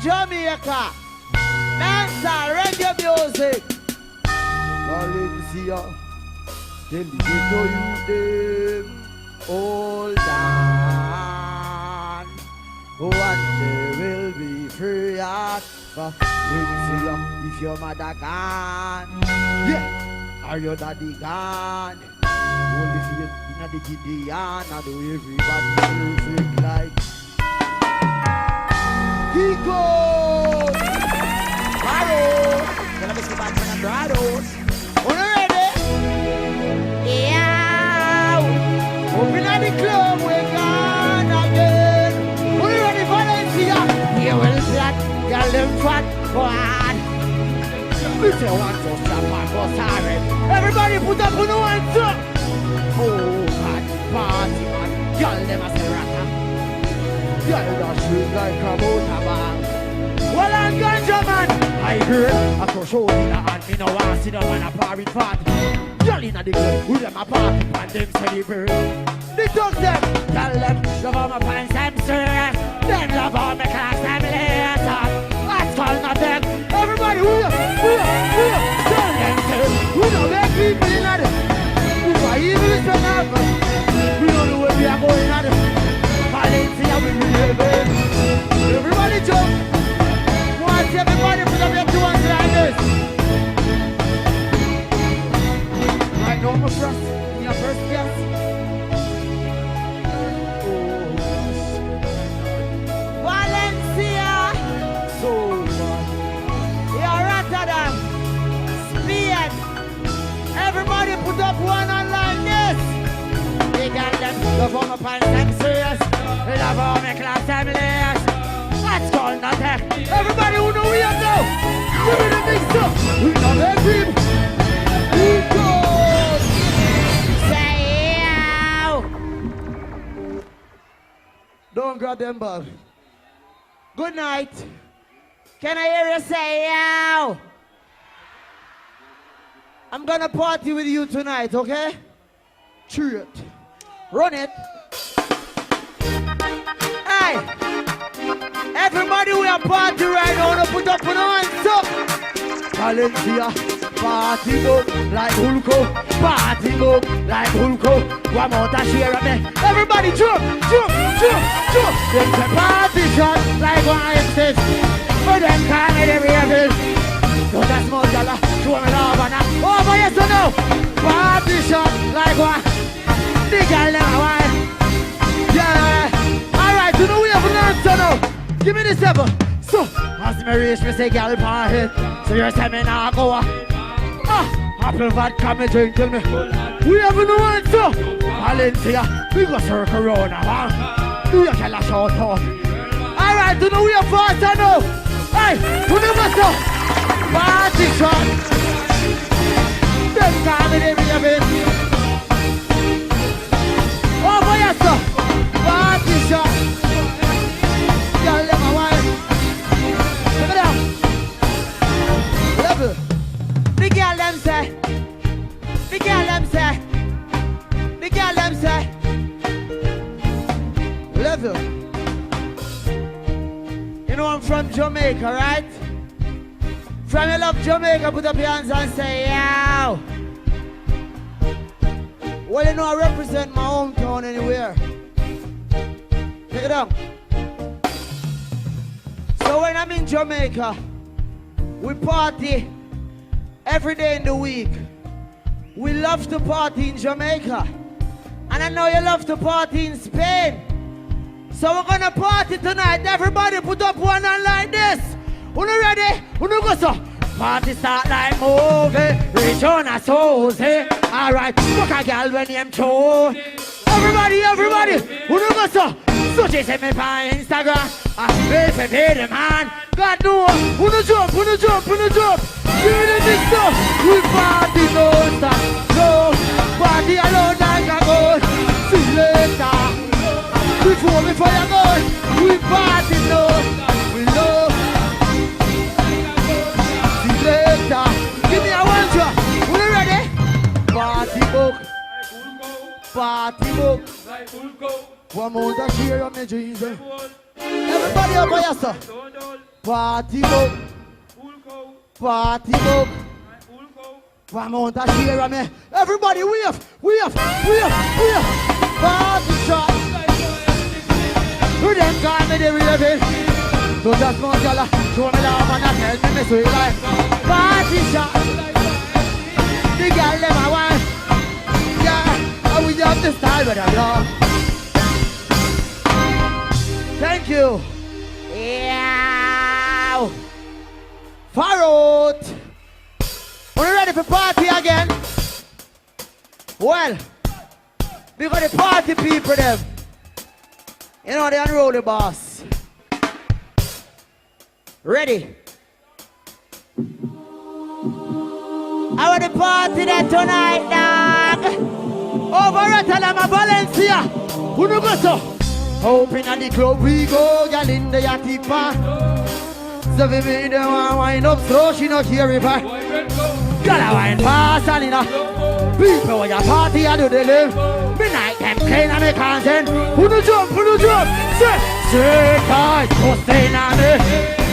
Jamaica, dancehall reggae music. Valencia, them begin to you them all down. One day will be free at Valencia. If your mother gone, yeah, are your daddy gone? Only for you in the Gideon, and do everybody music like. He goes! Barrows! Gonna be some bad man and Brados. Are you ready? Yeah! Open at the club, we're gone again. Are you ready, Valencia? You will flat, you'll live fat, go on. If you want to stop and go sorry. Everybody put up on the hands up! Oh, man, party man, y'all never say rata. Y'all don't shoot like a motorbike. Well, I'm ganja man. I heard a crush out in a hand. Me no want to see them on a party fat. Y'all in a the club with them a party and them celebrate. They talk them. Tell them love all my pants I'm serious. Them love all my class I'm later. That's called not them. Everybody, we are. Tell them say we don't make people in a them. We are evil is an apple. We don't know where we are going at them. Valencia will be living. Everybody jump. Watch everybody put up your two hands like this. Right now, my first, in your first guess. Oh, Valencia. So much. You're Rotterdam. Spain. Everybody put up one hand like this. They got them. Love all my pants, I'm serious. They love all my class, I'm less. That's called not that. Everybody who know we are now. Give me the big stuff. We know that dream. We go. Say ow. Don't grab them ball. Good night. Can I hear you say ow? I'm gonna party with you tonight, okay? Cheer it. Run it. Hey, everybody we are party right now. Wanna put up on hands up. Valencia, party up like Hulko. Party up like Hulko. One more to share of me. Everybody jump. Them say party shot like one instance. For them call me the ravens. So that's more dollar. Show me love and over yes or no. Party shot like one. The girl them a wine. Yeah. Alright, you know we have an answer now. Give me the 7. So, as me reach me say girl party. So you say me nah go. Apple vodka me drink till me. We have no answer. Valencia, we go Sir Corona, man. Do you tell us shout out? Alright, do you know we have faster now? Hey, do you know so? Party shot. Them time in every event. Over here, sir. Party shot. Y'all let my wife. Look at that. Level. The girl them say. The girl them say. The girl them say. Level. You know I'm from Jamaica, right? From you love Jamaica, put up your hands and say, yow. Well, you know I represent my hometown anywhere. Take it down. So when I'm in Jamaica, we party every day in the week. We love to party in Jamaica. And I know you love to party in Spain. So we're gonna party tonight. Everybody put up one hand like this. Who ready? Who go so? Party start like movie. Reach on a soul, hey. Alright, fuck a girl when you show. Everybody. Who go so? So she send me on Instagram. I pay the man. God no. Who no jump. Give me the big stuff. We party no stop. No. Party alone like a ghost. See you later. Before you go, we party no. We love. See later. Give me a one drop. Are you ready? Party book. One more to share on my dreams. Everybody up by yourself. Party book. One more to share on me. Everybody we have. Party shot. Who them call me the real thing? So just more gala, show me love and I tell me my sweet life. Party shot. The girl them a want. Yeah, and we have the style with them, love. Thank you. Yeah. Farrot. Are you ready for party again? Well, we got the party people them. You know they unroll the boss. Ready? I want to party there tonight, dog. Over at Alama Valencia. Who no go so? Open at the club we go, girl in the yachty park. So we made them wind up slow, she not hear it back. Girl a wine fast and in a people when you party I do the live. Me night them clean and me consent. Who no jump? Say tight, go stay on me.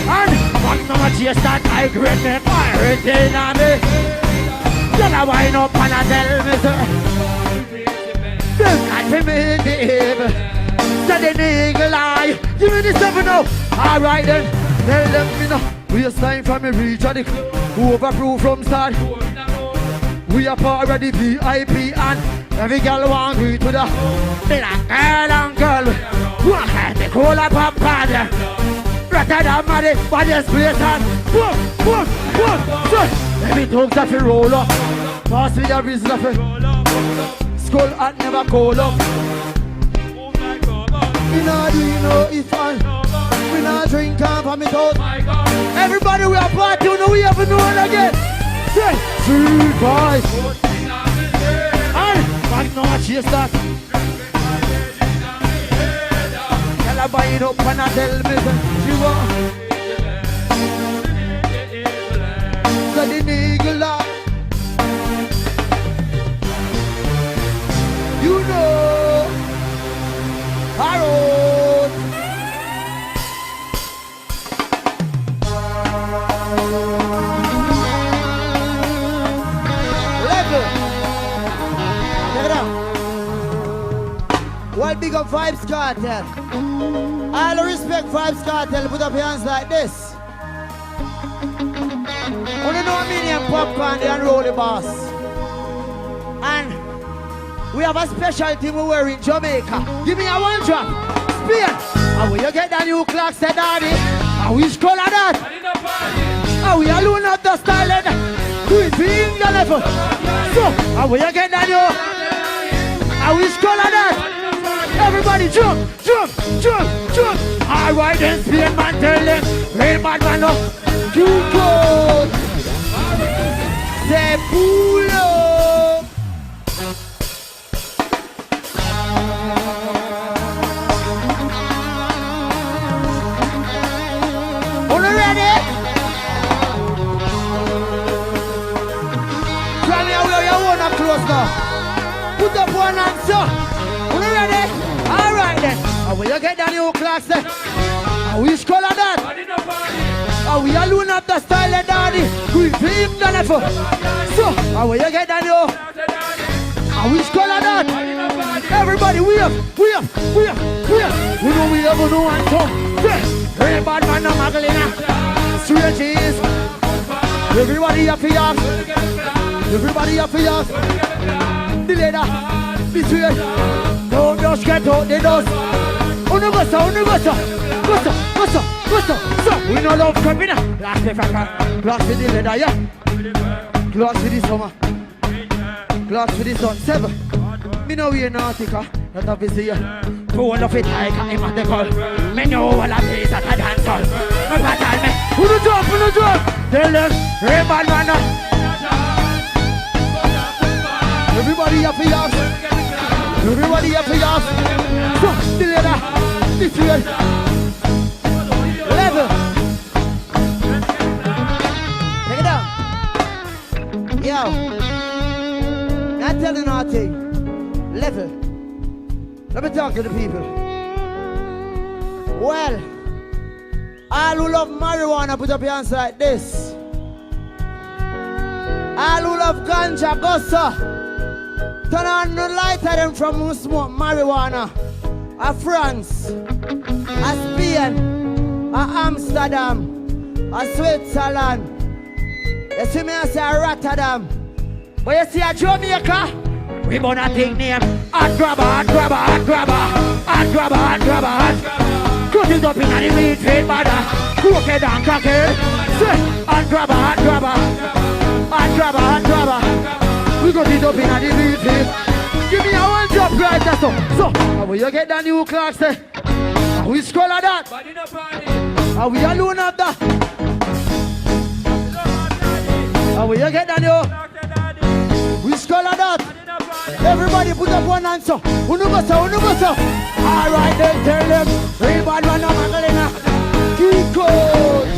And one number chase that I grade me, pirate in on me. Girl a wine up and a tell me sir. Them not to make the evil. Say the nigga lie. Give me the 7 now. Alright then, tell them me now. Waste time from me reach at the overproof from start. We are part of the VIP and every girl want greet with a me like girl and girl. One hand the cola pop card. Rather than money, but the space and boom. So, every dogs that you roll up. Pass me the reason of it. Skull and never call up. We not do no it's fun. We not drink and for me toast. Everybody we are party, you know we have no one again. Say, sweet boys. And back now I chase that. Tell her buy it up and I tell me that she want. So the nigga laugh. You know, Harold. Level. Check it out. Well, big up Vybz Kartel. All the respect Vybz Kartel. Put up your hands like this. Only know a medium popcorn, they unroll the boss. And We have a special team we wear in Jamaica. Give me a one drop. Spain. And when you get the new clock, say daddy. And which color that? And we alone have the style and do it being the level. So, and when you get the new, and which color that? Everybody jump, jump, jump, jump. All right then, Spain man, tell them. Real bad man up. You go. Say pull up. Are you ready? Tell me how you want to close now. Put up one answer. Are you ready? All right then. And when you get the new class then, and which color that? And we alone have the style of daddy. We film the level. So, and when you get the new, and which color that? Everybody, we up. We know we have no one to. Real bad man, no Magdalena. Straight cheese. Everybody up here. Everybody up here. The leader. This way. Don't just get out the dust. Universo. So, we no love coming. Last day, glass for the leather, yeah. Glass for the summer. Glass for the sun. 7. Me know we are nautica. Not obviously, yeah. Two of it like I'm at the call. Me know all of this at a dance hall. But tell me, who the drop? Tell them, hey man, everybody up here. Everybody up here. So, the leader, this way. Level. Take it down. Yo. Not telling nothing. Level. Let me talk to the people. Well, all who love marijuana, put up your hands like this. All who love ganja, go so. Turn on the light of them from who smoke marijuana. A France, a Spain, a Amsterdam, a Switzerland. You see me, I say a Rotterdam. But you see a Jamaica, we gonna take name. Hot grabber. Cut it up in the meat feed bada. Crooked and crooked. Say, hot grabber. We got it up in the meat feed. Give me a one drop right there, so. When you get the new clocks there, which color that? Are we alone of that? When you get the new, which color that? Everybody put up one answer. Unugosa. All right then, tell them. Real bad man, no Magdalena. Keep going.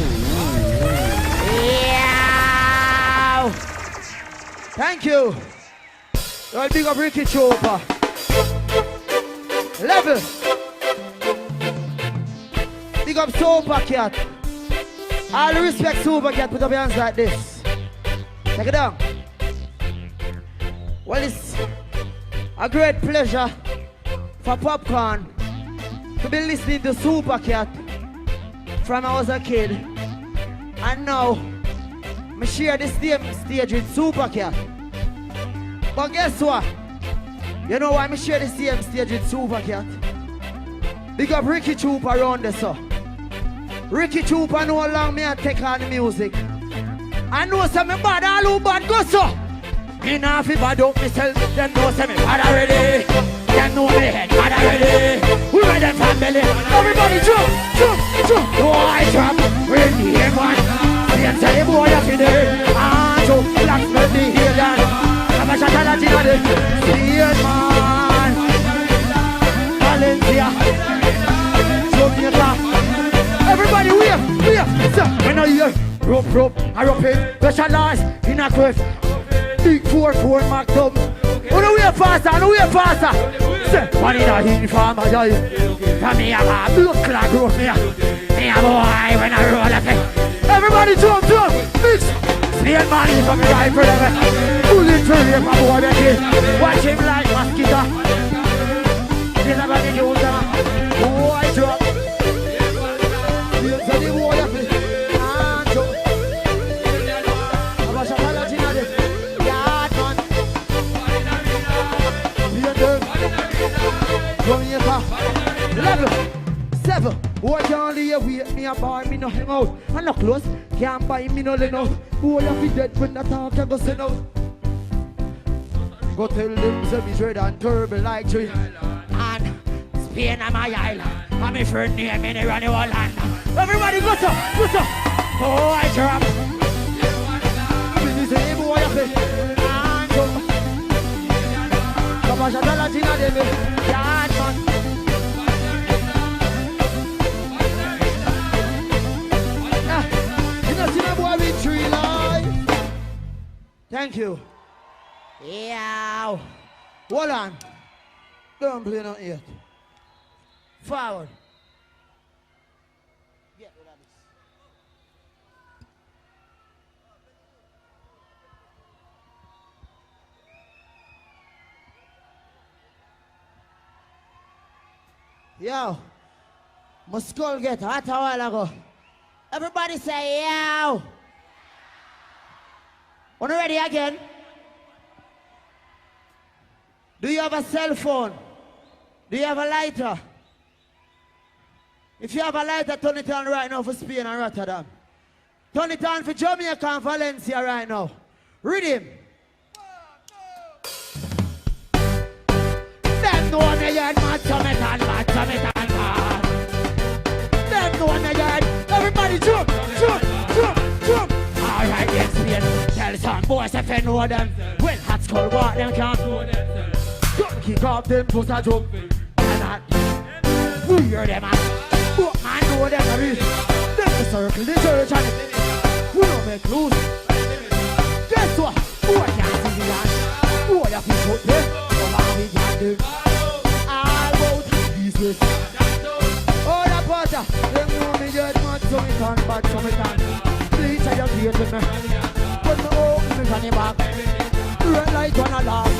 Yeah. Thank you. I'll big up Ricky Chopper. Level. Big up Super Cat. All respect Super Cat. Put up your hands like this. Take it down. Well, it's a great pleasure for Popcorn to be listening to Super Cat from I was a kid. And now, I share the stage with Super Cat. But guess what? You know why I share the same stage with Super Cat? Big up Ricky Trooper around there, so. Ricky Trooper know how long me I take on the music. I know some bad, all who bad go so. Me nah fi bad up myself, them know say me bad already. Them know me head bad already. We ride them from belly. Everybody jump. Boy jump, we're the air man. Them say the boy up in there. Jump, blacksmith the alien. I'm a shot at the other. The air man. Valencia. Jamaica. Everybody we up. So, when I hear rope, I rope it. Specialized in a quiff. Big 4-4 Magnum. Oh no, we are faster. Say, what in a hill farm I die. From me, I'm a blood clot growth me. Me a boy when I roll a thing. Everybody jump. Mix. Snail money from me right for them. Bullet for him, my boy, baby. Watch him like mosquito. This is about the news, boy, jump. Here's the boy, Jamaica. Level. 7. What can't leave wait me a bar, me no hang out. I'm not close, can't buy me no leno. Who will be dead when the talk can go send out. Go tell them to be dread and terrible like tree. And Spain on my island. And my friend near me, they run the whole land. Everybody go to. Oh, I drop. This is boy of it. And so. Come on, Shatala Tina, David. Yard man. Thank you. Yeah. Hold on. Don't play nothing yet. Forward. Get rid of this. Yo. My skull get hot a while ago. Everybody say yo. Are you ready again? Do you have a cell phone? Do you have a lighter? If you have a lighter, turn it on right now for Spain and Rotterdam. Turn it on for Jamaica and Valencia right now. Rhythm. Them know me yard, mad Jamaican, mad Jamaican, mad. Them know me yard. Everybody jump, jump, jump, jump. All right, then Spain. Tell some boys if you know them. When hot skull walk, them can't know them. Don't kick off them, put a jump. And that. We hear them, man. But man know them a real. Them to circle the church and we don't make loose. Guess what? Boy can't see the hand. Boy have to shoot them. Come on, we can do. All about these ways. Oh, that Potter. Them know me dead, mad, so me turn bad, so me turn. Please, I just hear to me. When me open me from the back, red light on a laugh.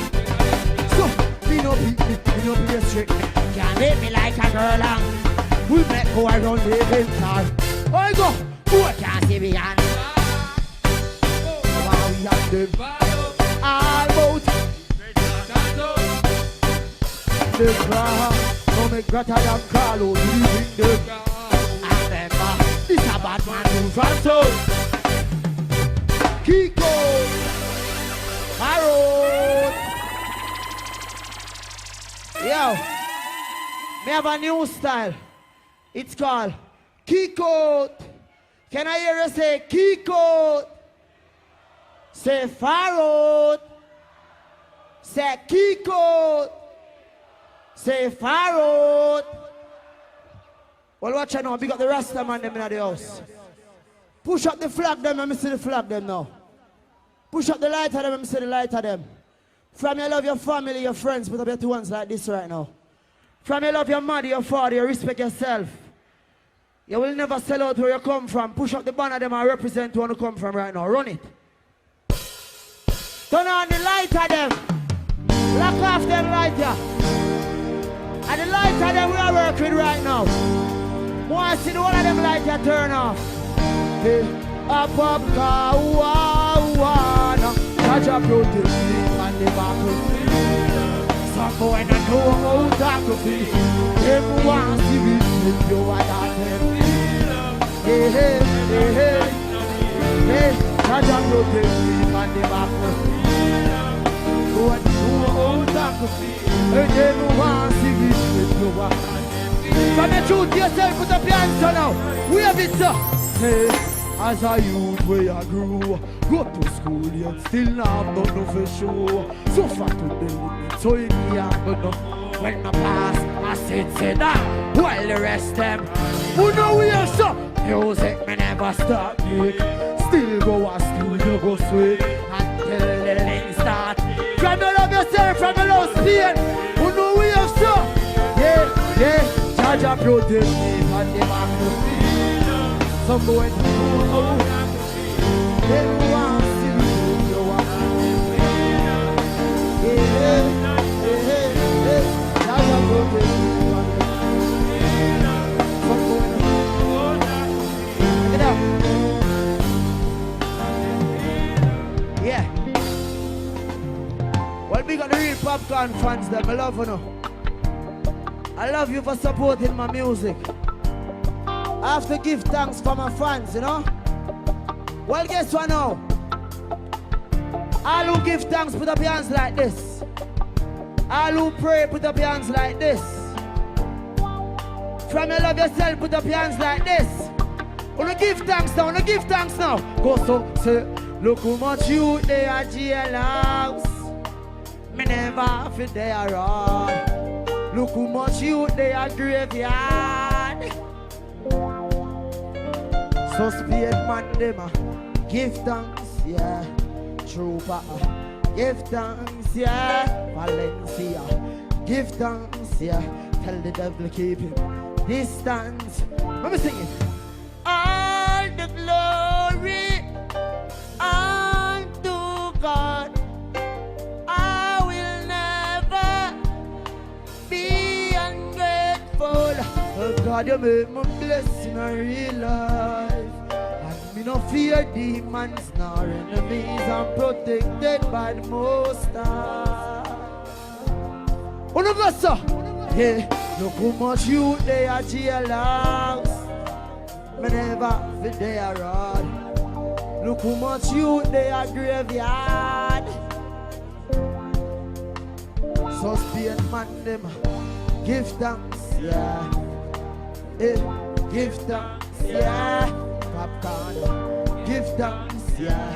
So, me no beat me, me no be a trick. Can't make me like a girl and we make go around the event car. I go, boy can't see me and wow, we have them all about the crowd. No make greater than Carlo, do you think them? And remember, this a bad man who from soul. Kiko, Harold. Yo, me have a new style. It's called Kiko. Can I hear you say Kiko? Say Harold. Say Kiko. Say Harold. Well, watch out now. We got the Rasta man them in the house. Push up the flag them, let me see the flag them now. Push up the light of them, let me see the light of them. From you love your family, your friends, put up your two hands like this right now. From you love your mother, your father, you respect yourself. You will never sell out where you come from. Push up the banner them and represent where you come from right now. Run it. Turn on the light of them. Lock off them light here. And the light of them we are working right now. Want to see the one of them light here turn off. Hey, up, kawana. Catch up your team and the back. Some boy not know how to be. Them want to be with you at that time. Hey, hey, hey, hey. Hey, catch up your team and the back. Go and know how to be. Them want to be with you at that time. From the truth yourself, put up your hands now. We have it, sir. Hey. As a youth where I grew, go to school yet still not have no for sure. So far today, so in the afternoon, when I pass, I sit down, while the rest them, who know we are so, music me never stop make, still go a studio, go sweet, until the link start. From the love yourself, from the love Spain, who know we are so, yeah, yeah, Jaja protect me from the back. Some boy know they want to see you want. Yeah, that's a good thing. Some boy know. Get up. Yeah. Well, we got the real popcorn fans that I love, you know. I love you for supporting my music. I have to give thanks for my fans, you know. Well, guess what now? All who give thanks, put up your hands like this. All who pray, put up your hands like this. From you love yourself, put up your hands like this. Wanna give thanks now, wanna give thanks now. Go so, say, look how much you they are jailhouse. Me never feel they are wrong. Look how much you they are graveyard. So speed man them, give thanks, yeah. Trooper, give thanks, yeah. Valencia, give thanks, yeah. Tell the devil keep him distance. Let me sing it. All the glory unto God. I will never be ungrateful. Oh God, you make me bless in a real life. And me no fear demons nor enemies. I'm protected by the Most High. Oh no, go sir. Yeah, look how much you they are jailhouse. Me never feel they are rod. Look how much you they are graveyard. So speed man them, give thanks, yeah. Give thanks, yeah. Popcorn, give thanks, yeah.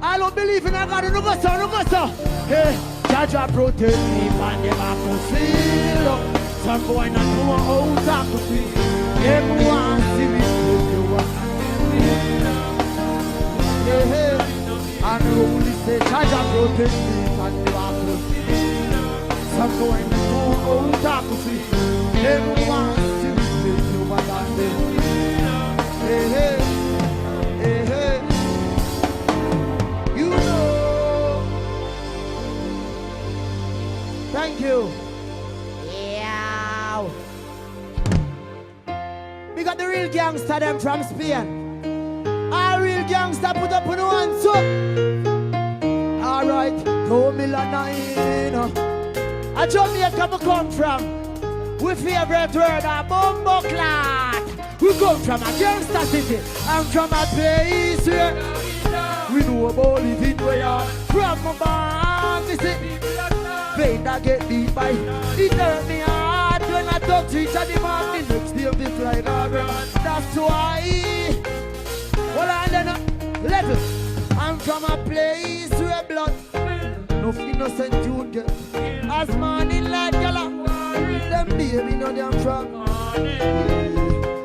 I don't believe in a God, no go so, no go so. Hey, Jaja protect me from the back to feel. Some boy not know how to feel. Everyone see me through the world. Hey, and only say Jaja protect me from the back to feel. Some boy not know how to feel. Everyone see me through the world. Hey, hey, hey, hey. You know. Thank you. Yeah. We got the real gangster them from Spain. Our real gangster put up on one so. Alright, no Milanine. I Jamaica we come from. We favorite word a bumbo clot. We come from a gangster city. I'm from a place where we know about living where from my barn. We say pain that get beat by it hurt me hard when I talk to each of the man. The next day we fly over. That's why. Well, I don't know. Level. I'm from a place where blood no innocent youth get. As man in like yellow. Them baby know them from.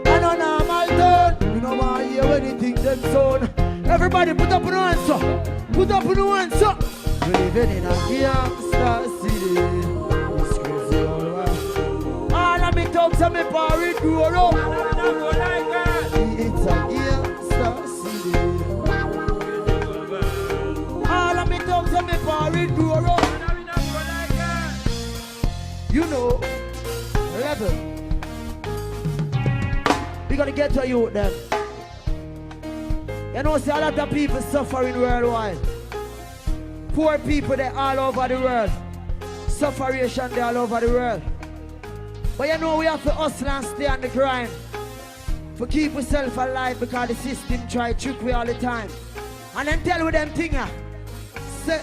And on normal tone. You know why you hear anything them sound. Everybody put up on hands up. Put up on hands up. We living in a gangster city. It's crazy all right. All of me thugs and me party grow up. It's a gangster city. All of me thugs and me party grow up. You know, level. We gotta get to you them. You know, see a lot of people suffering worldwide. Poor people, they're all over the world. Sufferation, they're all over the world. But you know, we have to hustle and stay on the grind. For keep ourselves alive because the system try to trick we all the time. And then tell with them things. Say,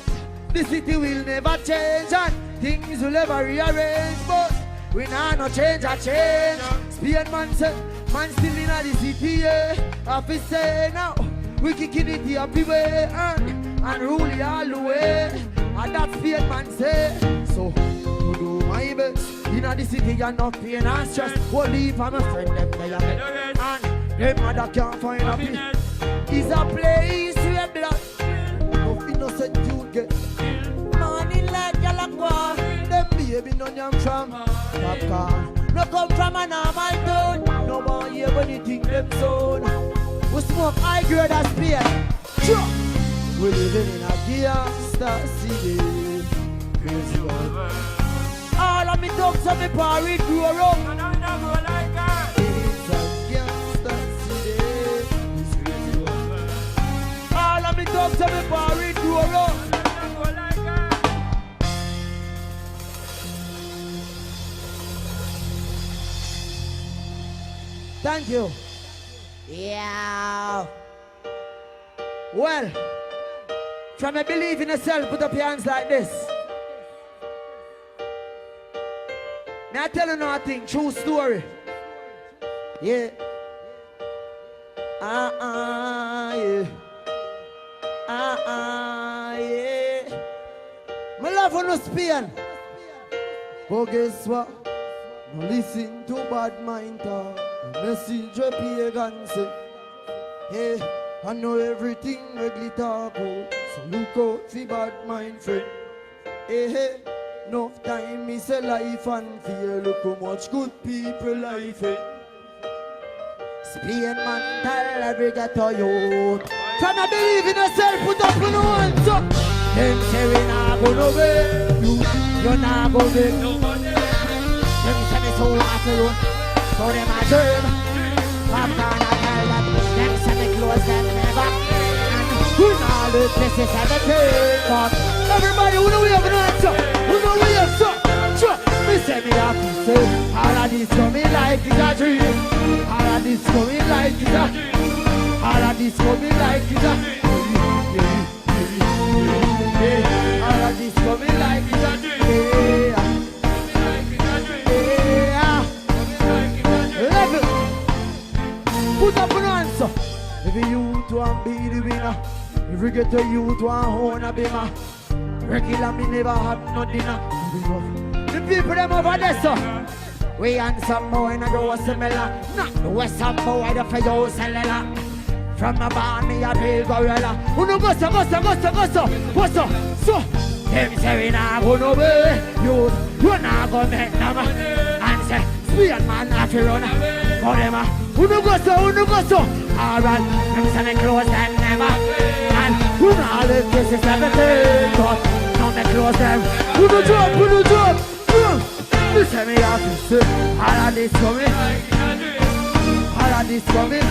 the city will never change and things will never rearrange. But we now no change a change. Speed man say, man still in the city, yeah. Have to say now, we kicking it the happy way and rule it all the way. And that fear man say. So, to do my best. In the city, you're not pain and stress. We'll leave and my friend them there. And them mother can't find a peace. It's a place where blood no innocent youth get. Money like Jalakwa. Them baby none them from Popcorn. No come from a normal town. No one hear anything them sound. We smoke high grade as beer. Sure. We living in a gangster city. Crazy world. All of me dogs and me party grow up. It's a gangster city. It's crazy world. All of me dogs and me party grow up. Thank you. Yeah. Well, from a believe in yourself, put up your hands like this. May I tell you nothing, true story. Yeah. Yeah. Yeah. My love for no Spain. But guess what? No listen to bad mind talk. The message a pagan say. Hey, I know everything ugly talk out. So look out for bad mind friend. Hey, hey, enough time is a life and fear. Look how much good people life in. Spain man tell every ghetto youth. From a believe in yourself, put up your hands up. Them say we not go nowhere. You not go big. Them say me so afternoon. So them a dream. Popcorn I tell them. Them say me close them never. And who know the places and the thing. Everybody who know we have an answer. Who know we have some. Sure. Me say me have to say. All of this coming like it's a dream. All of this coming like it's a dream. All of this coming like it's a all of this coming like it's a dream. Level. Put up an answer. Every youth want be the winner. Every ghetto youth want own a bimmer. Regular me never have no dinner. The people them over there so. We and some boy in the Rosamella. Not the West Ham boy the for you cellular. From my barn, me a big gorilla. Who no go so. What's up? So, them say we not go no way. You not go make no man. And say, Spain man have to run. Go them a. Who no go so. Alright, them say me close them never. And who not live this is everything. But now me close them. Who no drop. Me say me have to say, all of this coming. All of this coming.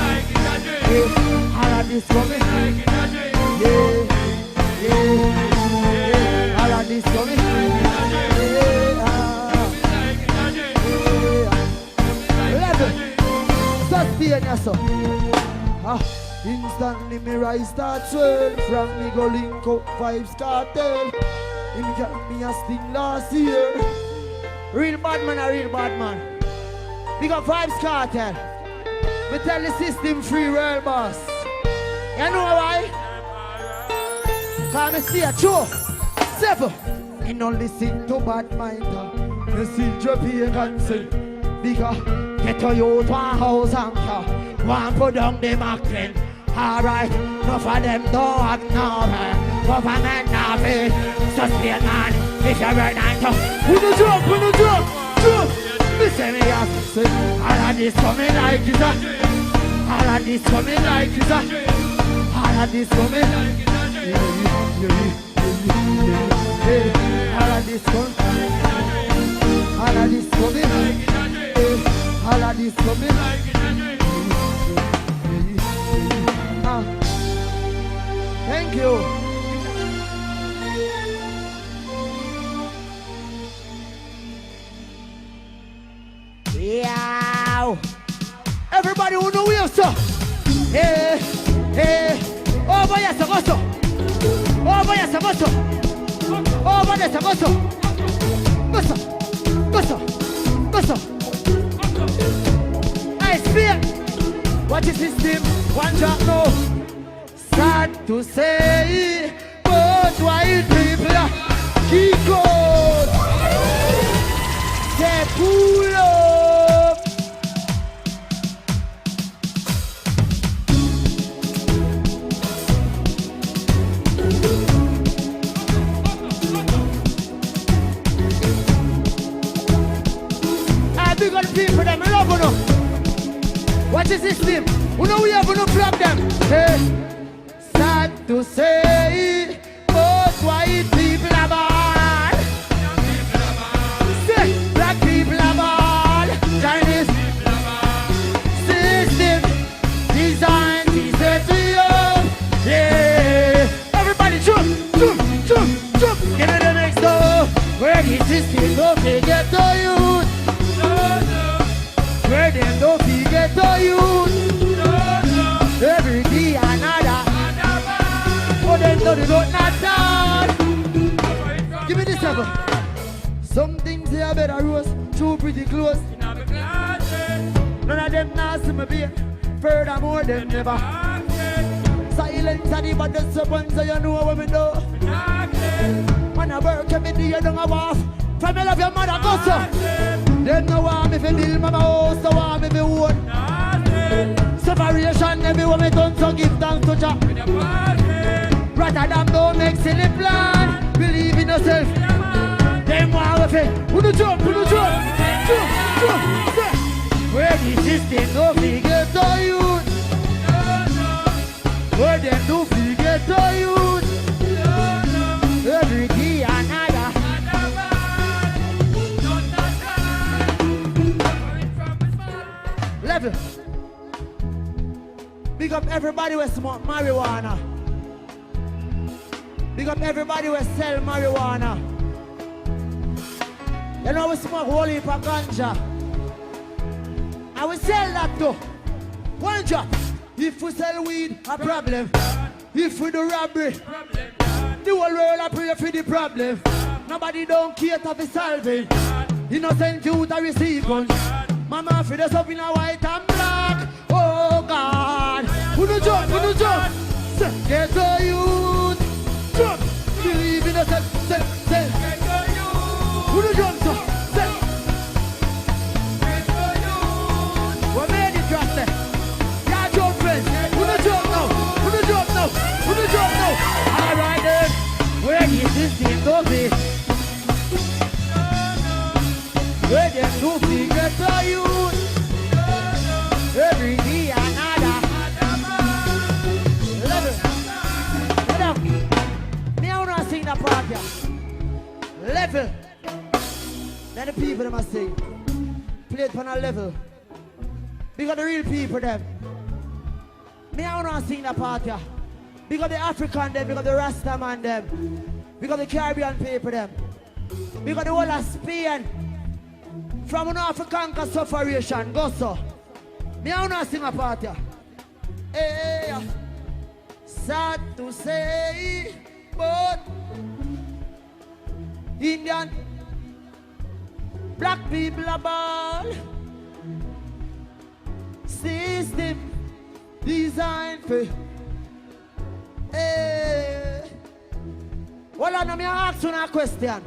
Yeah, all of this coming. Yeah. All of this coming. Yeah. Sustain yourself. Instantly me rise start swell. From me go link up Vybz Kartel. Him got me a sting last year. Real bad man. We got Vybz Kartel. We tell the system free world boss. You know why? Cause me see a show. Seven. You don't listen to bad mind. You see Joppy cancel. Because get to you to a house and car. One put down the Macklin. Alright, enough of them don't have no government now be sustain man. If you're right now, who no joke. Me say me have to say, all of this coming like it's a. All of this coming like it's a. All of this coming. All of this coming. All of this coming. All of this coming. Thank you. Yeah. Everybody who know we are so. Hey. Over here, Sagoso. Over here, Sagoso. Over there, Sagoso. Goso. I speak. What is this team? One drop no. Sad to say, but white people keep going. Say pull up. I big on the people them, I love them. What is this team? Who know we have to plug them? Hey. Sad to say, but white people are bad. Say, black people are bad. Chinese system designed to set you up. Yeah, everybody jump. Get in the next door. Where this system don't forget to use. Where them don't forget ghetto youth. Every day another. Oh, they know they don't not done. Give me this level. Some things here better roast. Too pretty close. None of them now see me be. Furthermore than never. Silence and the baddest weapons, so you know what we do. Man, I work every day, you don't have off. From love your mother, go so. Them no want me to build my house, no want me to own. Separation, everywhere me done, so give thanks to Jah. Rather than don't make silly plan, believe in yourself. Them want to say, who the jump, jump. Where the system no figure to youth. Where them no figure to youth. Every day another. Level. Big up everybody who smoke marijuana. Big up everybody who sell marijuana. You know we smoke whole heap of ganja. I will sell that too. One drop. If we sell weed, a problem. If we do robbery, the whole world I pray for the problem. Nobody don't care to be solving. Innocent youth are receiving. Mama for the up in a white and black. Oh God. Who do jump? Get the youth. Jump. Believe in yourself. Who do jump? What made it drop there? Yeah, jump friends. Who do jump now? Alright then. Where is this thing to be? Where them do figure to youth. Every day another. Level. Get up. Me I wanna sing that part here. Level. Then the people them must sing. Play it on a level. Because the real people them. Me I wanna sing that part here. Because the African them, because the Rasta man them. Because the Caribbean people them. Because the whole of Spain. From an African sufferation, go so. Me I wanna sing a part here. Hey, sad to say, but Indian black people are ball. System designed for. Hey, well, I know me ask you a question.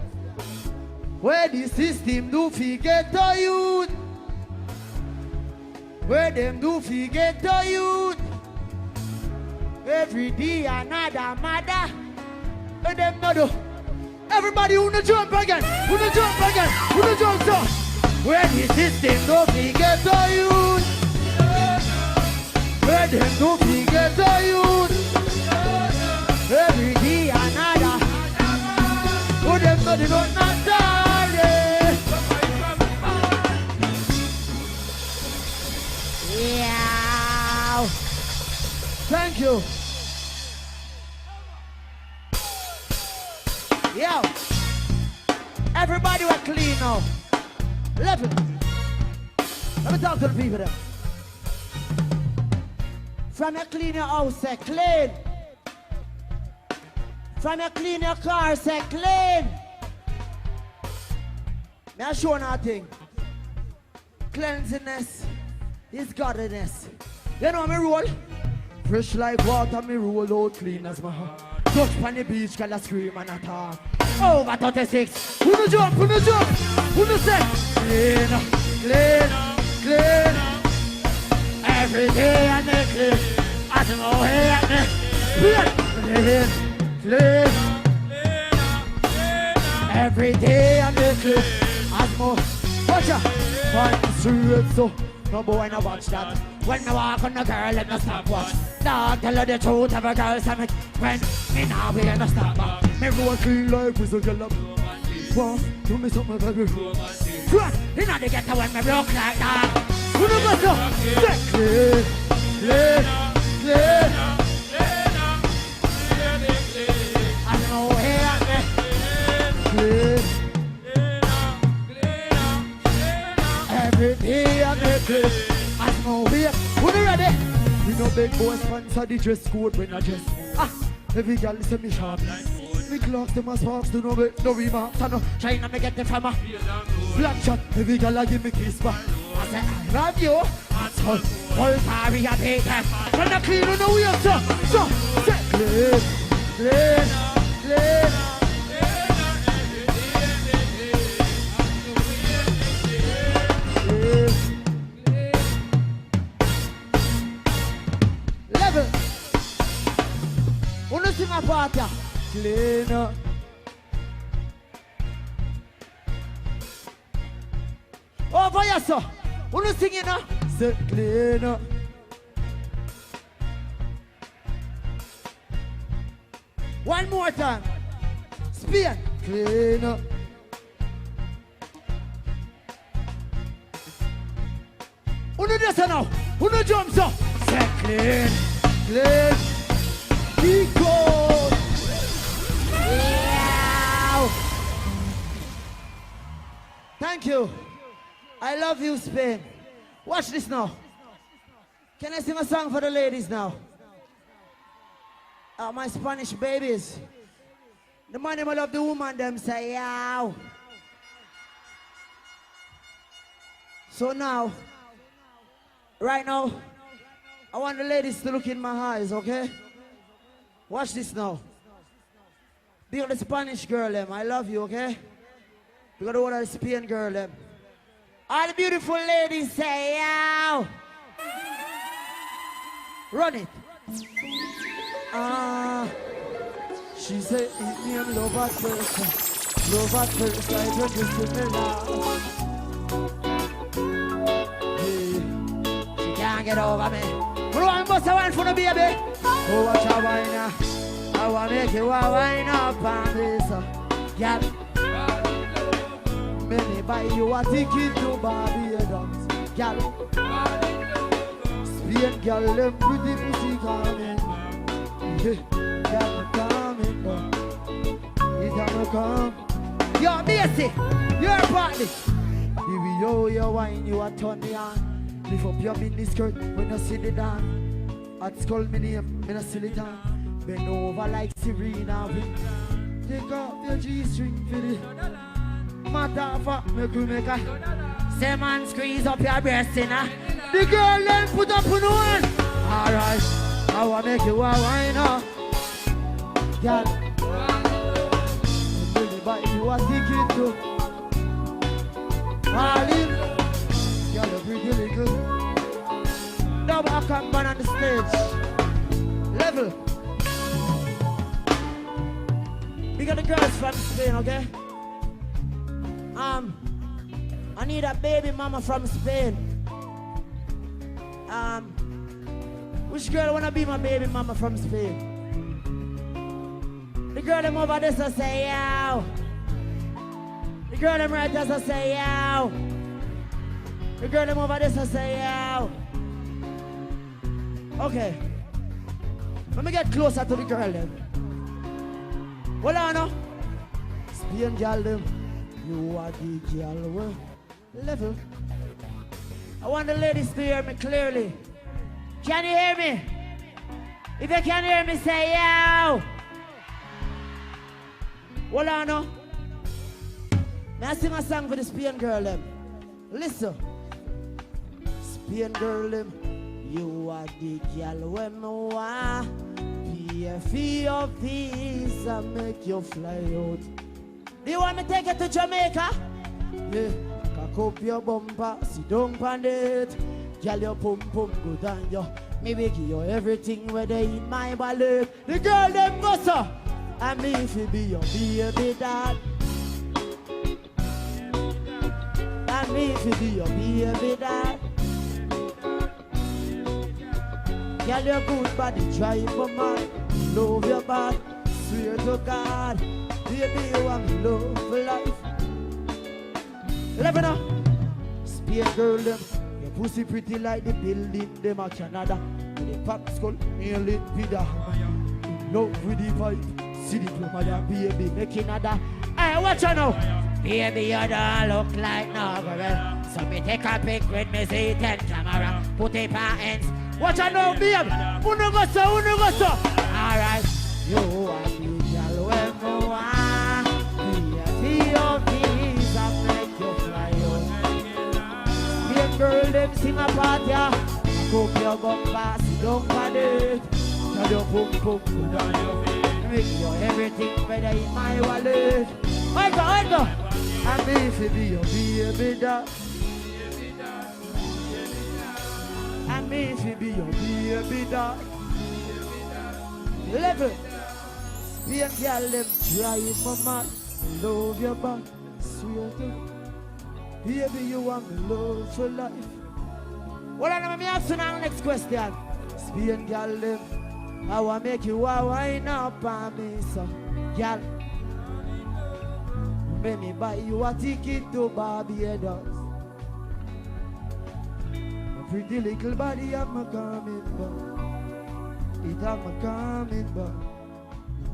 Where the system do forget to youth? Where them do forget to youth? Every day another mother. Where them no do? Everybody wanna jump again. Who the jump so? Where the system do forget to youth? Where them do forget to youth? Every day another. Who them no do not die? Yeah. Thank you. Yo. Everybody were clean now. Level. Let me talk to the people there. From you clean your house, say clean. From you clean your car, say clean. May I show nothing. Cleanliness is godliness. You know me roll? Fresh like water, me roll out clean as my heart. Touch on the beach, girl, I scream and attack. Over 36. Who the jump? Who the say? Clean. Every day I make it. I don't know here. Clean. Every day I make it. As more. Watch out. Find the street so. No boy, no watch that. When I walk on the girl, let me stop watch. Dog, tell her the truth, every girl say me. When me now we gonna stop back. Me roll feel like we so girl up. Walk, do me something baby. Crack, you know they get to when me broke like that. Who the go so? Clean. I know here, clean. every day I make it. As no way, who you ready? We no big boy sponsor the dress code when I dress. Every girl listen me sharp. Me clocks them as sparks, do no make no remarks. I know China me get the from a black shot. Every girl I give me kiss back. I say I love you. That's all. All party I take them. When I clean on the wheel, so say clean, clean, clean. 11. Wanna sing a part ya? Clean up. Over here, sir. Wanna sing it now? Say clean up. One more time. Spear. Clean up. Wanna do this now? Wanna jump, sir? Say clean, clean. Keep going. Yeah. Thank you. I love you, Spain. Watch this now. Can I sing a song for the ladies now? My Spanish babies. The man them love the woman them say yow. So now, right now, I want the ladies to look in my eyes, okay? Watch this now. Be the Spanish girl them. I love you, okay? We got the one of the Spain girl them. All the beautiful ladies say yow. Run it. She said, eat me and love at first. Love at first sight, when you see me now. Hey, she can't get over me. Run, bust a wine for the baby. Oh, watch a wine now. I want to make you a wine up on this. Yeah. Many buy you a ticket to Barbados. Gal. Spain girl, them pretty pussy coming. Yeah, coming, it's gonna come. Yo, Macy, you're a party. Baby, yo, you wine, you a turn me on. Lift up your mini skirt when you see the dance. At school, me name, me no silly time. Bend over like Serena. Take off your G-string for the matter for me to make a. Say man, squeeze up your breast, the girl then put up on one. Alright, I wanna make you a wine up. Girl, really buy you a ticket to Harlem. Girl, you're pretty little. Double a cock man on the stage. Level. We got the girls from Spain, okay? I need a baby mama from Spain. Which girl wanna be my baby mama from Spain? The girl them over there so say yow. The girl them right there so say yow. The girl them over there so say yow. Okay. Let me get closer to the girl them. Hold on now. Spain girl them. You are the girl level. I want the ladies to hear me clearly. Can you hear me? If you can hear me, say yow. Hold on now. May I sing a song for the Spain girl them? Listen. Spain girl them, you are the girl when me want. Pay for your visa, make you fly out. Do you want me to take you to Jamaica? Yeah. Cock up your bumper, sit down on it. Girl, your pum pum good on you. Me give you everything where they in my ballet. The girl them go so. And me if you be your baby dad. And me if you be your baby dad. Girl, your good body drive for man. Love your body, swear to God. Baby, you want me love for life. Let me know. Spain girl them. Your pussy pretty like the building them a Canada. With the pop skull, nail it with the hammer. Love with the pipe. See the plumber, baby, making another. Hey, watch out now. Baby, you don't look like no girl. So me take a pic with me see 10 camera. Put it on ends. Watch out now, babe. Uno go so. Alright. You and me, girl, when me want. Be your keys and make you fly out. Young girl, them sing a part, yeah. Cook your bumper, sit down for it. Tell your pum pum, put on your feet. Make your everything better in my wallet. I go. And me if it be your baby dog. And me if it be your baby dog. Level. Spain girl, them drive my man. Love your back, sweeter. Baby, you want me love for life. Well, I'm going to ask you now next question. Spain girl, them. I want to make you wine up on me, so. Girl. Let me buy you a ticket to Barbados. A pretty little body of my coming back. It have my coming back.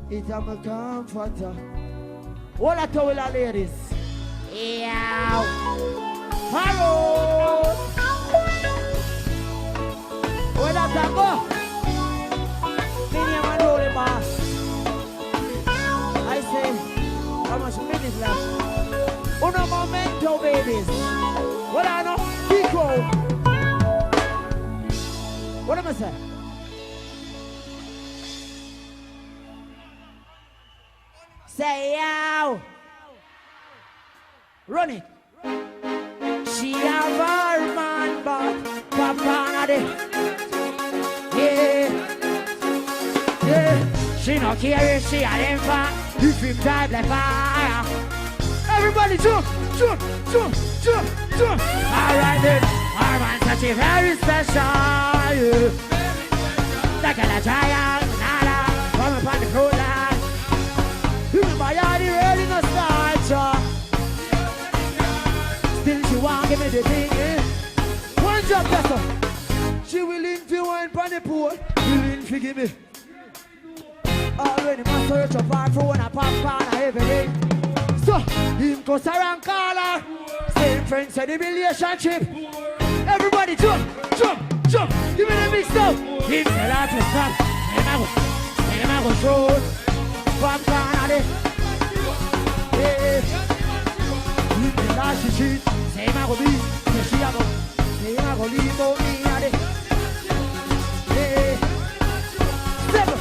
It have my comforter. What I tell the ladies? Yeah. Hello. Where that go? Many of my know the boss. I say, how much minutes left? Uno momento, babies. What I know? Kiko. What am I saying? Say yow. Run it. She have her man, but Papa it. Yeah. She no care if she had him far. If him drive like fire. Everybody jump. Alright then. Our man such a very special. Yeah. Like a giant, nada. Come upon the cool line. Remember, you're the really no start. Still she want give me the thing, eh? One job, that's all. She willing to wine pan the pool. Willing to give me. Already my search of our phone and popcorn every day. So, him goes around call her. Same friends said the relationship. Everybody jump. Give me the mix now. Him tell her to stop. Him I go through. Popcorn at it. Yeah. Him tell her she cheat. Same I go be. She a go. Same I go leave out me at it. Yeah. Seven.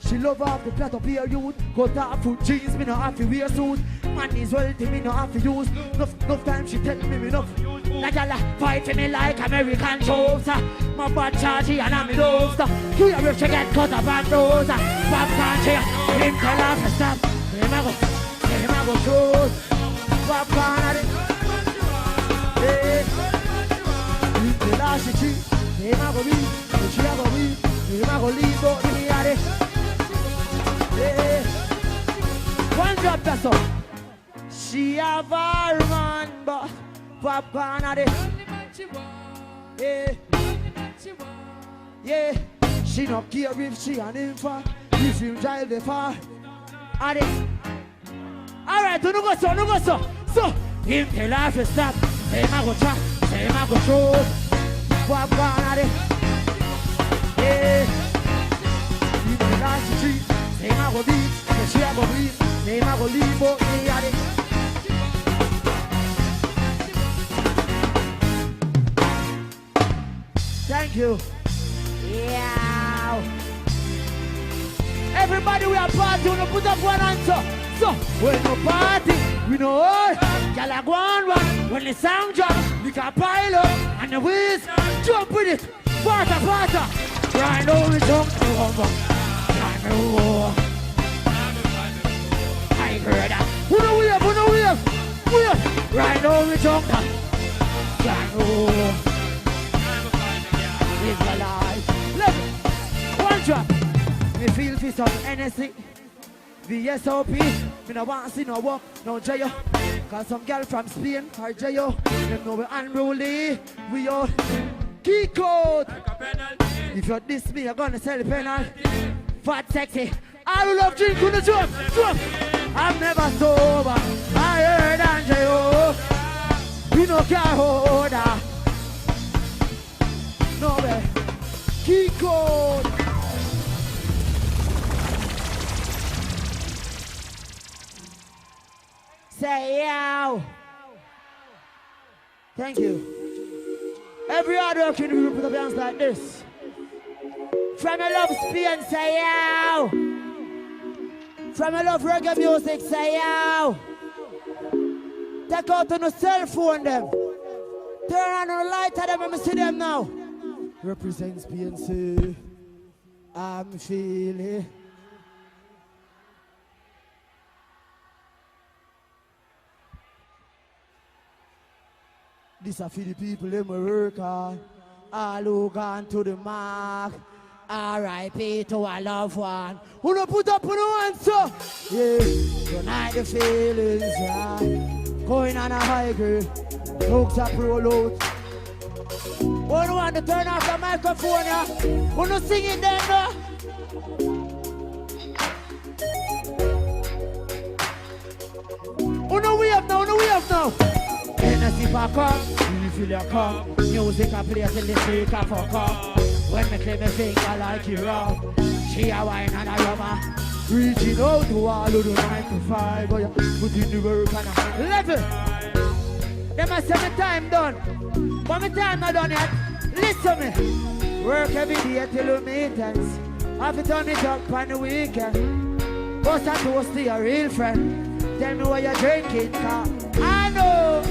She love off the plot of her youth. Cut off food jeans, me no have to wear suit. Man is wealthy, me no have to use. Enough time she tell me enough. Like a fight for me like American troops. My bad chargy and I'm in over. Here if she get cut up and rose. Popcorn she, him tell her to stop. Him I go shoot. Popcorn at it. Him tell her she cheat. Him I go be, she a go be. Him I go leave out me at it. One drop that's all. She have her man, but popcorn at it. Yeah. She no care if she and him far. If him drive the far. At it. Alright, no go so. So, him tell her to stop. Say him I go chat. Say him I go shoot. Popcorn at it. Yeah. Him tell her to cheat. Say him I go beat. Say she a go beat. Say him I go leave out me at it. Thank you. Yeah. Everybody we are party, we put up one answer. So, when we party, we know all. Y'all are one. When the sound drop, we can pile up. And the whiz, jump with it. Parta. Right now we jump to over. I heard that. Who know we have? Right now we jump. Live my life. Look, one drop. Me feel for some NSC. VSOP. Me no want to see no walk, no jail. Cause some girl from Spain or jail. Them know we unruly. We all key code. If you diss me, you're gonna sell the penalty. Fat sexy. I will love drink on the jump. I'm never sober. I heard Angelo. We no care order. No way. Keep going. Say yow. Thank you. Every hard working group put up hands like this. From a love Spain, say yow. From a love reggae music, say yow. Take out on the cell phone them. Turn on the light of them and see them now. Represents PNC. I'm feeling. This are for the people in my work hard. All who gone to the mark. R.I.P. to a loved one. Who no put up on the answer? Yeah, tonight the feelings right. Going on a high grade. Hooks up, roll out. Who no want to turn off the microphone, yeah? Who no sing it then, no? Who no wave now, no wave now? Energy for come, you feel your come. Music I play till the speaker for come. When me claim me finger like you rock, she a wine and a rubber. Reaching out to all of the 9 to 5, but you put in the work and a level. Them a say me time done, but me time not done yet. Listen me, work every day till we meet ends. Have to turn it up on the weekend. Bust a toast to your real friend. Tell me what you're drinking, car. I know.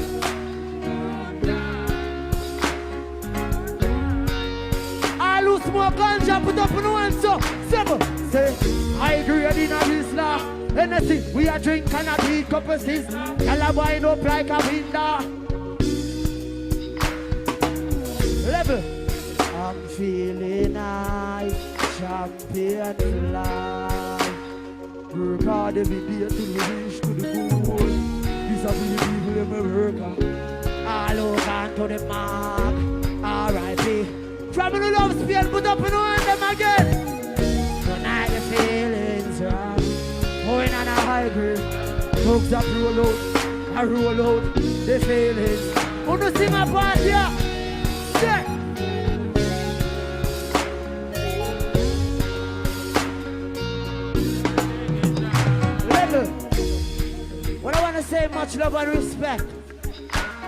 All who smoke ganja put up on the one so. Seven. Say, I agree with in a Isla. Anything we a drink and a eat couple sis. Tell a wind up like a window. Level. I'm feeling nice. Champion fly. Work hard every day till we reach to the goal. These are the people in my worker. All who gone to the mark. R.I.P. From the love Spain, put up in on them again. Tonight the feelings right. Going on a high grade. Hooks up, roll out. I roll out the feelings. Who do sing a part here? Say. What I want to say, much love and respect.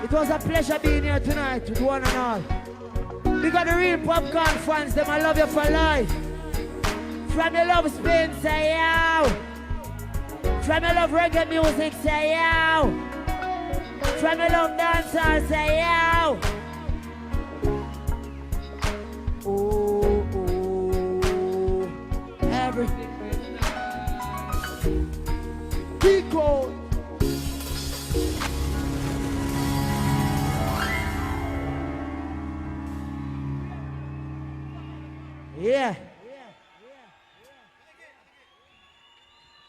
It was a pleasure being here tonight with one and all. Because the real popcorn fans, them I love you for life. From the love Spain, say yow. From the love reggae music, say yow. From the love dancehall, say yow. Oh, oh, everything. Kiko. Yeah.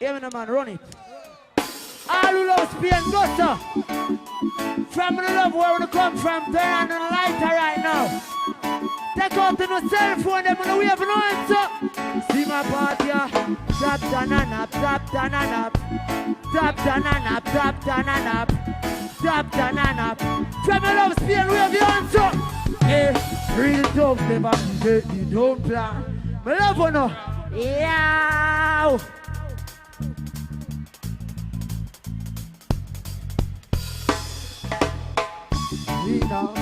Yeah, man, run it. All who love Spain, go, sir. From the love where we come from, turn on the lighter right now. Take out to the cell phone, them on the wave no answer. See my party, tap, down and up, tap, down and up. Tap, down and up, tap, down and up. Tap, down and up. From the love Spain, wave your answer. Hey, real tough, never forget you don't plan. My love or no? Yeah. Now.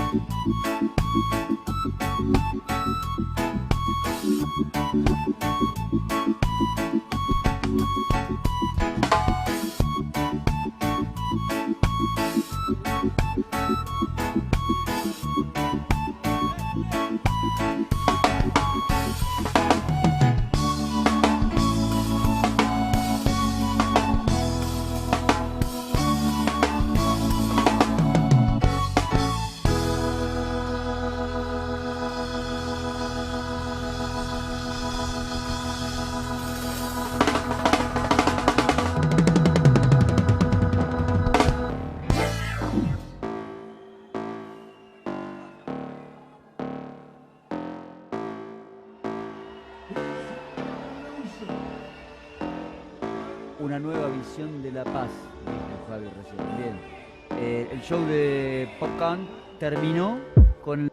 Una nueva visión de la paz, dijo Javi recién. Bien. El show de Popcorn terminó con